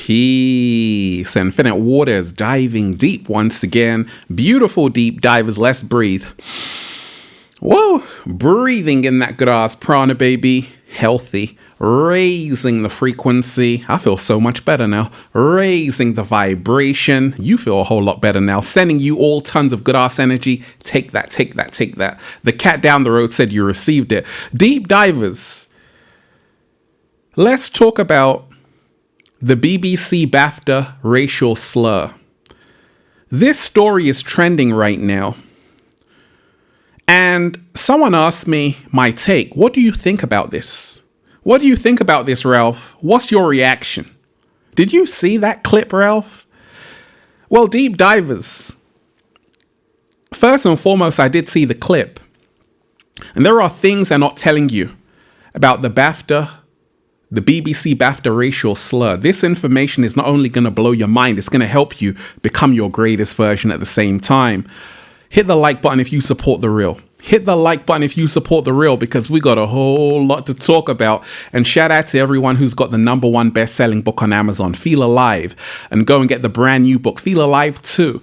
Peace. Infinite waters diving deep once again. Beautiful deep divers. Let's breathe. Whoa. Breathing in that good ass prana, baby. Healthy. Raising the frequency. I feel so much better now. Raising the vibration. You feel a whole lot better now. Sending you all tons of good ass energy. Take that, take that, take that. The cat down the road said you received it. Deep divers. Let's talk about the BBC BAFTA racial slur. This story is trending right now. And someone asked me my take. What do you think about this? What do you think about this, Ralph? What's your reaction? Did you see that clip, Ralph? Well, deep divers. First and foremost, I did see the clip. And there are things they're not telling you about the BBC BAFTA racial slur. This information is not only going to blow your mind, it's going to help you become your greatest version at the same time. Hit the like button if you support the real. Hit the like button if you support the real, because we got a whole lot to talk about. And shout out to everyone who's got the #1 best-selling book on Amazon, Feel Alive, and go and get the brand new book, Feel Alive 2.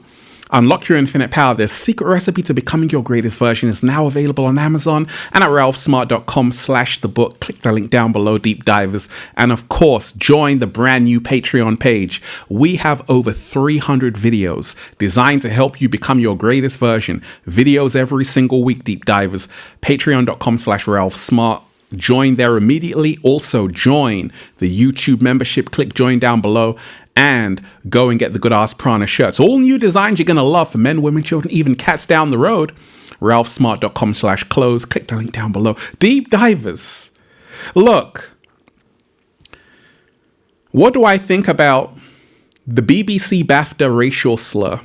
Unlock Your Infinite Power. The secret recipe to becoming your greatest version is now available on Amazon and at ralphsmart.com/the-book. Click the link down below, deep divers. And of course, join the brand new Patreon page. We have over 300 videos designed to help you become your greatest version. Videos every single week, deep divers. Patreon.com/ralphsmart. Join there immediately. Also join the YouTube membership. Click join down below and go and get the good ass prana shirts. All new designs you're going to love for men, women, children, even cats down the road. ralphsmart.com/close. Click the link down below. Deep divers. Look, what do I think about the BBC BAFTA racial slur?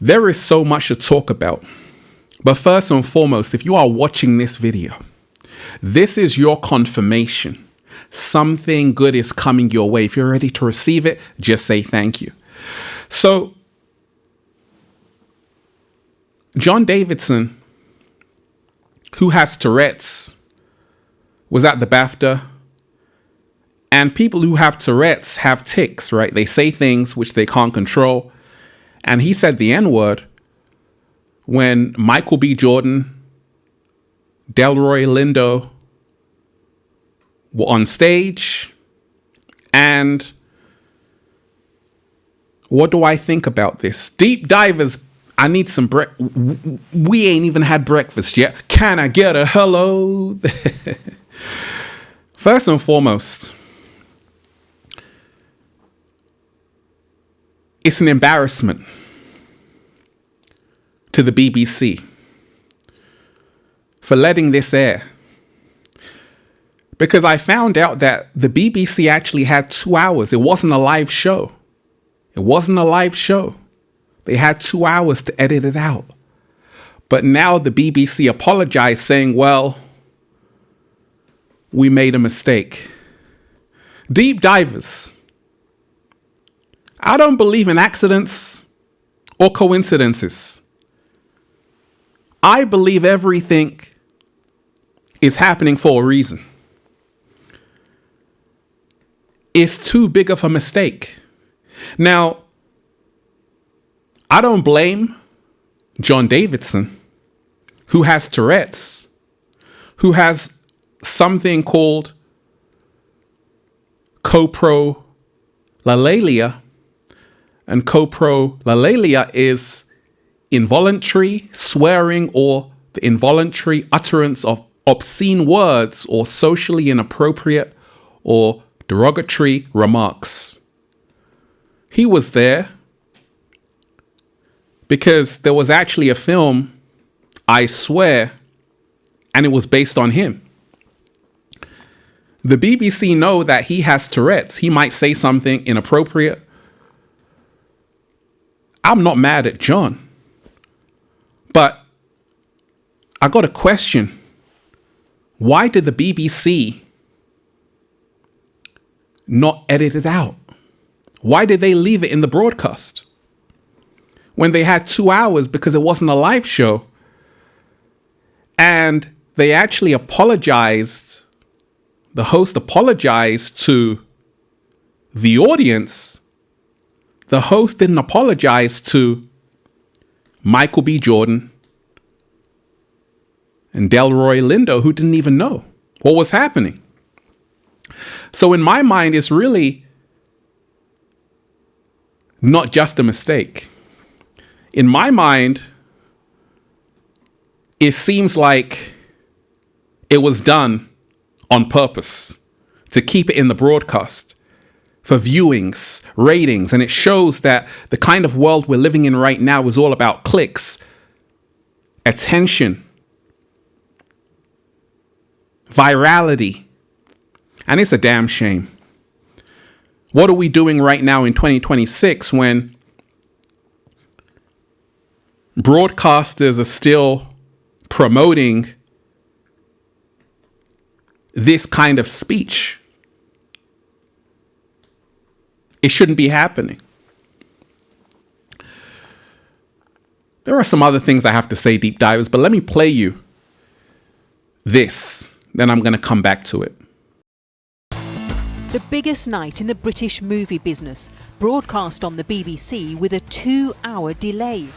There is so much to talk about. But first and foremost, if you are watching this video, this is your confirmation. Something good is coming your way. If you're ready to receive it, just say thank you. So, John Davidson, who has Tourette's, was at the BAFTA. And people who have Tourette's have tics, right? They say things which they can't control. And he said the N-word when Michael B. Jordan, Delroy Lindo were on stage. And what do I think about this? Deep divers, I need some we ain't even had breakfast yet. Can I get a hello? First and foremost, it's an embarrassment to the BBC for letting this air. Because I found out that the BBC actually had 2 hours. It wasn't a live show. It wasn't a live show. They had 2 hours to edit it out. But now the BBC apologized, saying, well, we made a mistake. Deep divers. I don't believe in accidents or coincidences. I believe everything is happening for a reason. It's too big of a mistake. Now, I don't blame John Davidson, who has Tourette's, who has something called coprolalia. And coprolalia is involuntary swearing or the involuntary utterance of obscene words or socially inappropriate or derogatory remarks. He was there because there was actually a film, I swear, and it was based on him. The BBC know that he has Tourette's. He might say something inappropriate. I'm not mad at John. But I got a question. Why did the BBC not edit it out? Why did they leave it in the broadcast when they had 2 hours because it wasn't a live show? And they actually apologized. the host apologized to the audience, the host didn't apologize to Michael B. Jordan and Delroy Lindo, who didn't even know what was happening. So in my mind, it's really not just a mistake. In my mind, it seems like it was done on purpose to keep it in the broadcast for viewings, ratings, and it shows that the kind of world we're living in right now is all about clicks, attention, virality, and it's a damn shame. What are we doing right now in 2026 when broadcasters are still promoting this kind of speech? It shouldn't be happening. There are some other things I have to say, deep divers, but let me play you this. Then I'm going to come back to it. The biggest night in the British movie business, broadcast on the BBC with a 2-hour delay.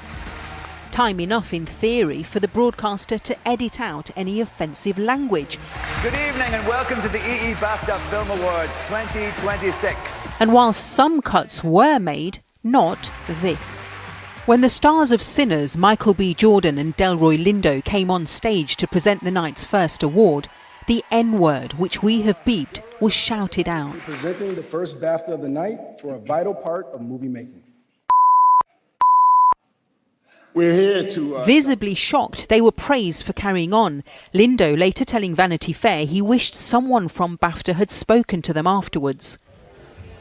Time enough, in theory, for the broadcaster to edit out any offensive language. Good evening and welcome to the BAFTA Film Awards 2026. And while some cuts were made, not this. When the stars of Sinners, Michael B. Jordan and Delroy Lindo, came on stage to present the night's first award, the N-word, which we have beeped, was shouted out. Presenting the first BAFTA of the night for a vital part of movie making. We're here to... Visibly shocked, they were praised for carrying on. Lindo later telling Vanity Fair he wished someone from BAFTA had spoken to them afterwards.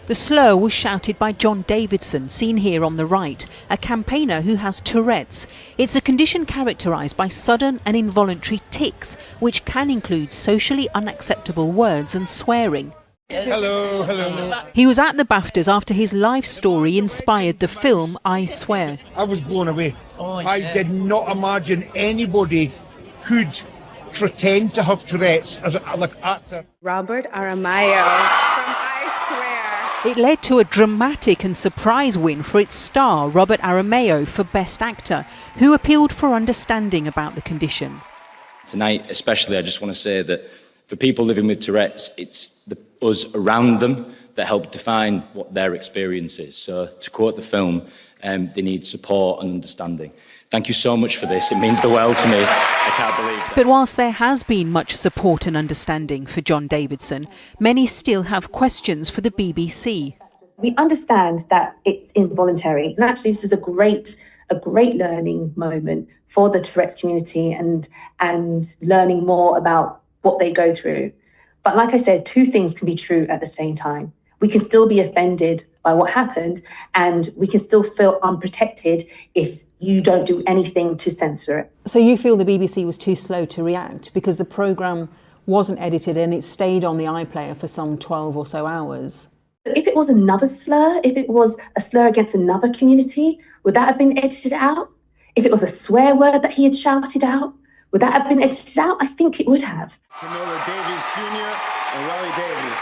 The slur was shouted by John Davidson, seen here on the right, a campaigner who has Tourette's. It's a condition characterised by sudden and involuntary tics, which can include socially unacceptable words and swearing. Hello, hello. He was at the BAFTAs after his life story inspired the film I Swear. I was blown away. I did not imagine anybody could pretend to have Tourette's as an actor. Robert Aramayo from I Swear. It led to a dramatic and surprise win for its star, Robert Aramayo, for Best Actor, who appealed for understanding about the condition. Tonight, especially, I just want to say that for people living with Tourette's, it's us around them that help define what their experience is. So, to quote the film, they need support and understanding. Thank you so much for this. It means the world to me. I can't believe that. But whilst there has been much support and understanding for John Davidson, many still have questions for the BBC. We understand that it's involuntary, and actually this is a great learning moment for the Tourette's community and learning more about what they go through. But like I said, two things can be true at the same time. We can still be offended by what happened, and we can still feel unprotected if you don't do anything to censor it. So you feel the BBC was too slow to react because the programme wasn't edited and it stayed on the iPlayer for some 12 or so hours? If it was another slur, if it was a slur against another community, would that have been edited out? If it was a swear word that he had shouted out, would that have been edited out? I think it would have. Camilla Davis Jr. and Wally Davis.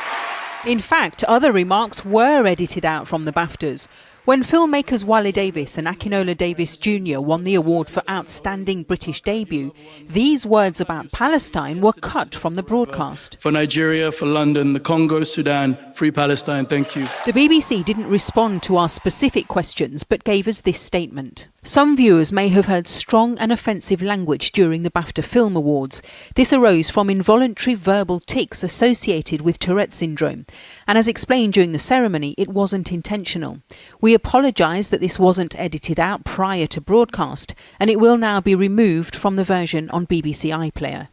In fact, other remarks were edited out from the BAFTAs. When filmmakers Wally Davis and Akinola Davis Jr. won the award for Outstanding British Debut, these words about Palestine were cut from the broadcast. For Nigeria, for London, the Congo, Sudan, free Palestine, thank you. The BBC didn't respond to our specific questions, but gave us this statement. Some viewers may have heard strong and offensive language during the BAFTA Film Awards. This arose from involuntary verbal tics associated with Tourette syndrome. And as explained during the ceremony, it wasn't intentional. We apologise that this wasn't edited out prior to broadcast, and it will now be removed from the version on BBC iPlayer.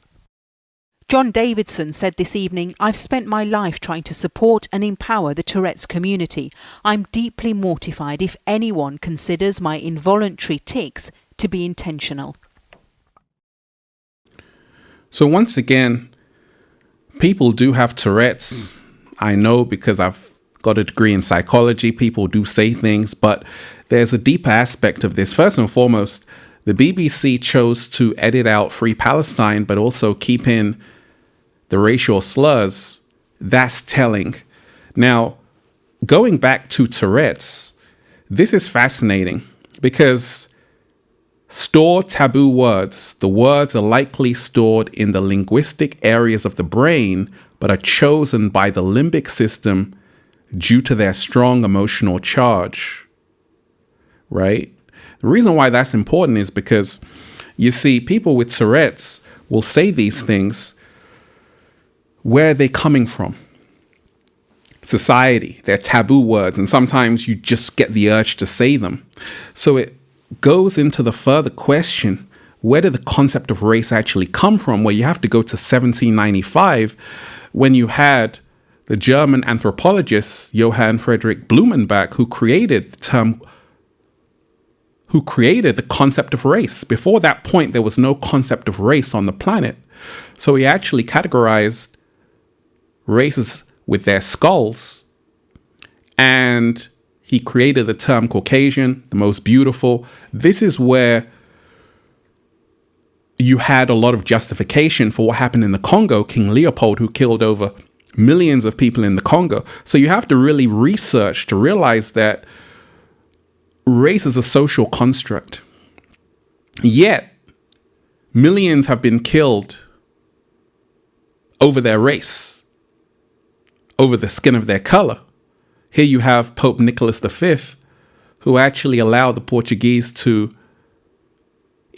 John Davidson said this evening, "I've spent my life trying to support and empower the Tourette's community. I'm deeply mortified if anyone considers my involuntary tics to be intentional." So once again, people do have Tourette's. I know because I've got a degree in psychology, people do say things, but there's a deeper aspect of this. First and foremost, the BBC chose to edit out Free Palestine, but also keep in the racial slurs that's telling. Now, going back to Tourette's, this is fascinating because stored taboo words, the words are likely stored in the linguistic areas of the brain, but are chosen by the limbic system due to their strong emotional charge, right? The reason why that's important is because, you see, people with Tourette's will say these things. Where are they coming from? Society, they're taboo words, and sometimes you just get the urge to say them. So it goes into the further question, where did the concept of race actually come from? Well, you have to go to 1795 when you had the German anthropologist Johann Friedrich Blumenbach, who created the concept of race. Before that point, there was no concept of race on the planet. So he actually categorized races with their skulls, and he created the term Caucasian, the most beautiful. This is where you had a lot of justification for what happened in the Congo, King Leopold, who killed over millions of people in the Congo. So you have to really research to realize that race is a social construct. Yet, millions have been killed over their race, over the skin of their color. Here you have Pope Nicholas V, who actually allowed the Portuguese to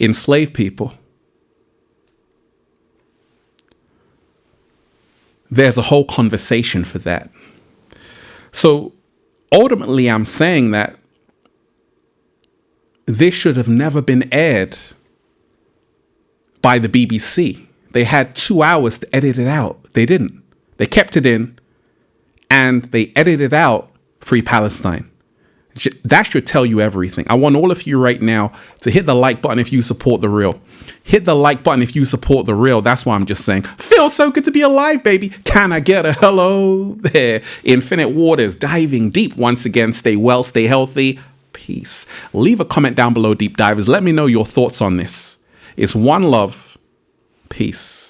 enslave people. There's a whole conversation for that. So ultimately, I'm saying that this should have never been aired by the BBC. They had 2 hours to edit it out. They didn't. They kept it in, and they edited out Free Palestine. That should tell you everything. I want all of you right now to hit the like button if you support The Real. Hit the like button if you support The Real. That's why I'm just saying, feels so good to be alive, baby. Can I get a hello there? Infinite Waters, diving deep once again. Stay well, stay healthy. Peace. Leave a comment down below, deep divers. Let me know your thoughts on this. It's one love. Peace.